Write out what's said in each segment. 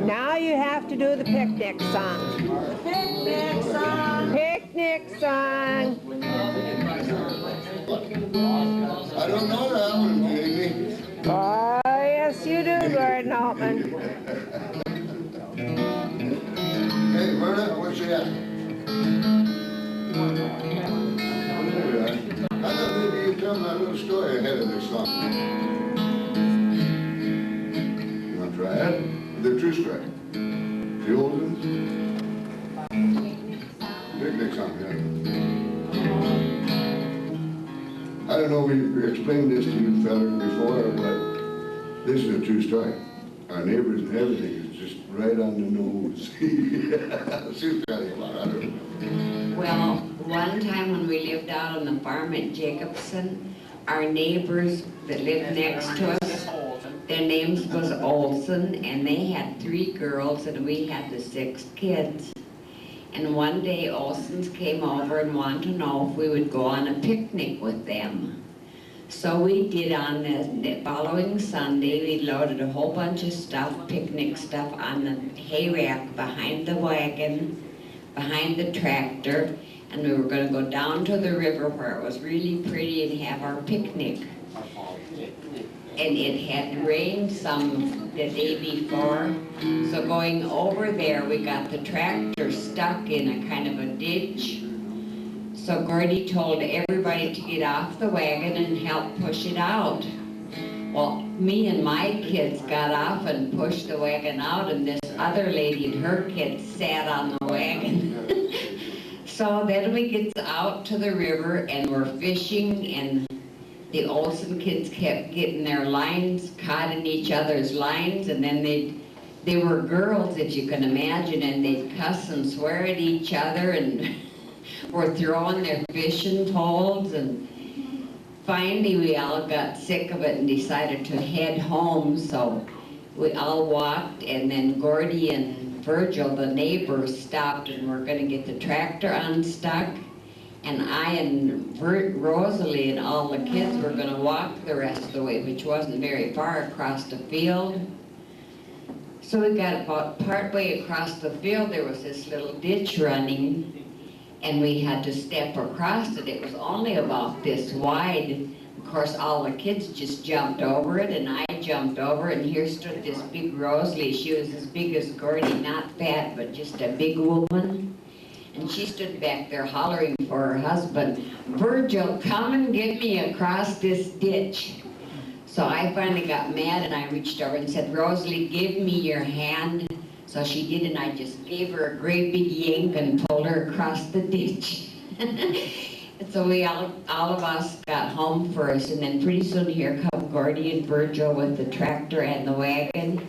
Now you have to do the picnic song. Picnic song. Picnic song. I don't know that one, Jamie. Oh, yes you do, Gordon Altman. Hey, Verna, where's she at? I thought maybe you'd tell my little story ahead of this song. You want to try it? The true story. The old ones? Picnic song, yeah. I don't know if we explained this to you fellas before, but this is a true story. Our neighbors and everything is just right on the nose. She'll tell you about it. I don't know. Well, one time when we lived out on the farm at Jacobson, our neighbors that lived next to us, their names was Olson, and they had 3 girls and we had the 6 kids. And one day Olsons came over and wanted to know if we would go on a picnic with them. So we did. On the following Sunday, we loaded a whole bunch of stuff, picnic stuff, on the hay rack behind the wagon, behind the tractor, and we were going to go down to the river where it was really pretty and have our picnic. And it had rained some the day before, so going over there we got the tractor stuck in a kind of a ditch. So Gordy told everybody to get off the wagon and help push it out. Well, me and my kids got off and pushed the wagon out, and this other lady and her kids sat on the wagon. So then we get out to the river and we're fishing, and the Olson kids kept getting their lines caught in each other's lines, and then they were girls, if you can imagine, and they'd cuss and swear at each other and were throwing their fishing poles. And finally we all got sick of it and decided to head home, so we all walked, and then Gordy and Virgil, the neighbors, stopped and were going to get the tractor unstuck. And I and Rosalie and all the kids were going to walk the rest of the way, which wasn't very far across the field. So we got about partway across the field, there was this little ditch running, and we had to step across it. It was only about this wide. Of course, all the kids just jumped over it, and I jumped over it, and here stood this big Rosalie. She was as big as Gordy, not fat, but just a big woman. And she stood back there hollering for her husband, "Virgil, come and get me across this ditch." So I finally got mad and I reached over and said, "Rosalie, give me your hand." So she did, and I just gave her a great big yank and pulled her across the ditch. And so we all of us got home first, and then pretty soon here come Gordy and Virgil with the tractor and the wagon,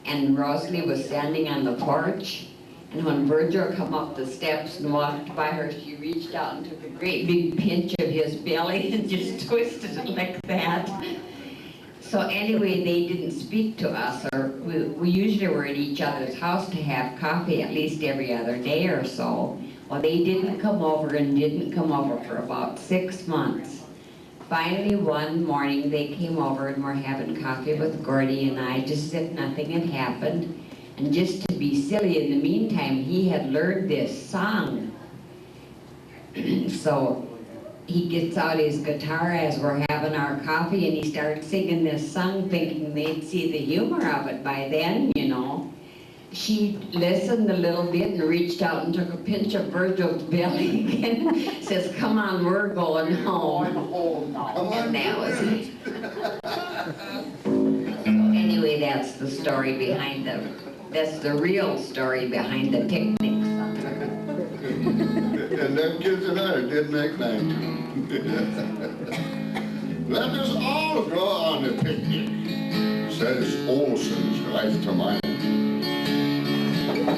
and Rosalie was standing on the porch. And when Virgil come up the steps and walked by her, she reached out and took a great big pinch of his belly and just twisted it like that. So anyway, they didn't speak to us, or we usually were at each other's house to have coffee at least every other day or so. Well, they didn't come over and didn't come over for about 6 months. Finally, one morning they came over and were having coffee with Gordy and I, just as if nothing had happened. And just to be silly, in the meantime, he had learned this song. So he gets out his guitar as we're having our coffee, and he started singing this song, thinking they'd see the humor of it by then, you know. She listened a little bit and reached out and took a pinch of Virgil's belly again. Says, "Come on, we're going home." And that was it. So anyway, that's the story behind that's the real story behind the picnic song. And them kids and I did make time. Let us all go on a picnic, says Olson's life to mine.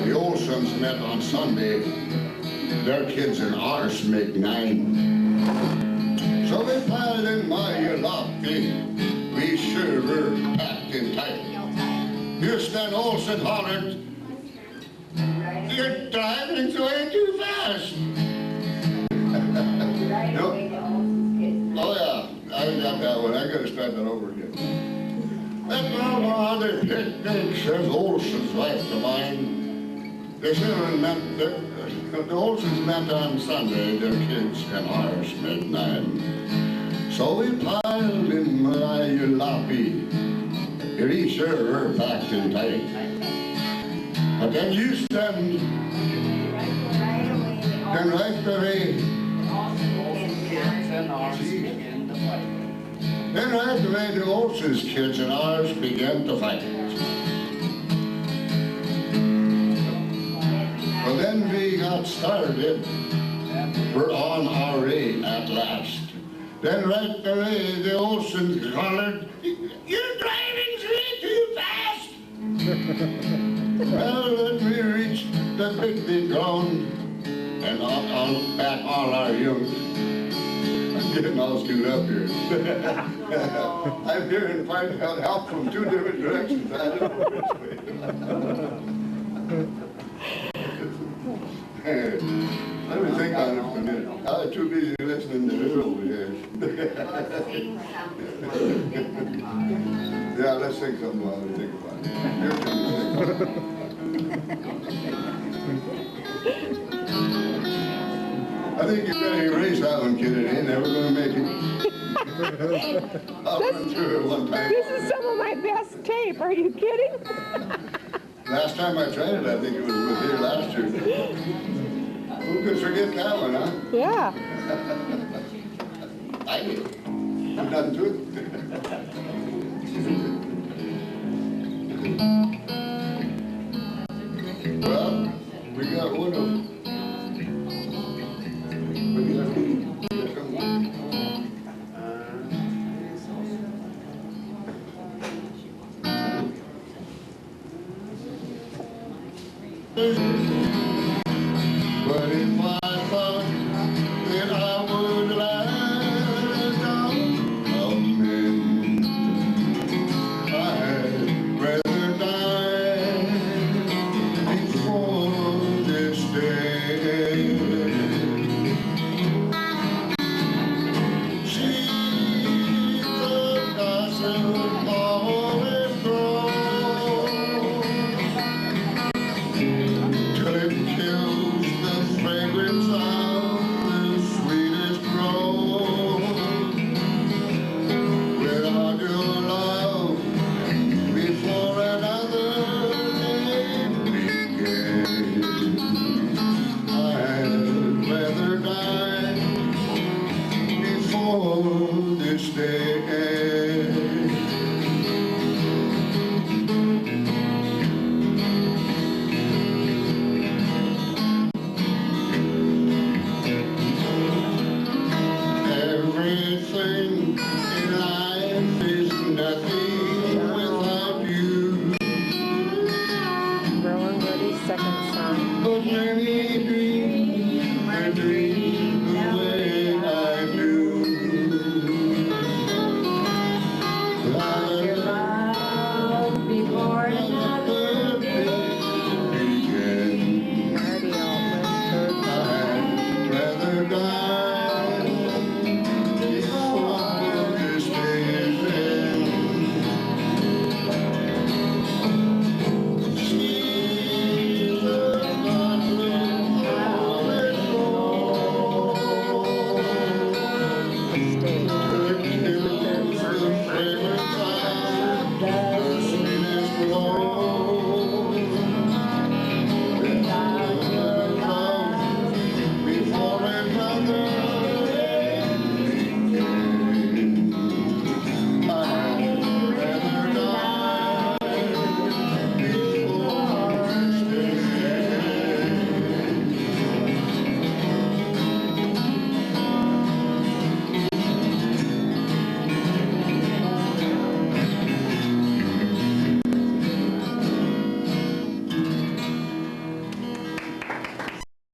The Olsons met on Sunday. Their kids and ours make 9. So we piled in my jalopy. We sure were packed in tight. Houston Olson hollered, "You're driving way too fast." No. Oh yeah, I got that one. I gotta start that over again. That long other picnics as Olson's wife of mine. The children met, the Olsons met on Sunday, their kids and ours made 9. So we piled in my jalopy, each river packed in tight. But then you stand, then right away, then right away the Olson's kids and ours began to fight. Well, then we got started. We're on our way at last. Then right away the Olsons hollered, "You're driving way too fast!" Well, then we reached the picnic ground and on back all our young. I'm getting all screwed up here. I'm hearing find help from 2 different directions. I don't know which way. Let me think on it for a minute. I'm too busy listening to this over here. Yeah, let's think something while we think about it. Your turn to think. I think you better erase that one, kid. It ain't never gonna make it. I'll run through it one time. This is some of my best tape. Are you kidding? Last time I tried it, I think it was here last year. Who could forget that one, huh? Yeah. I did. I've done to it. Well, we got one of them. Thank you.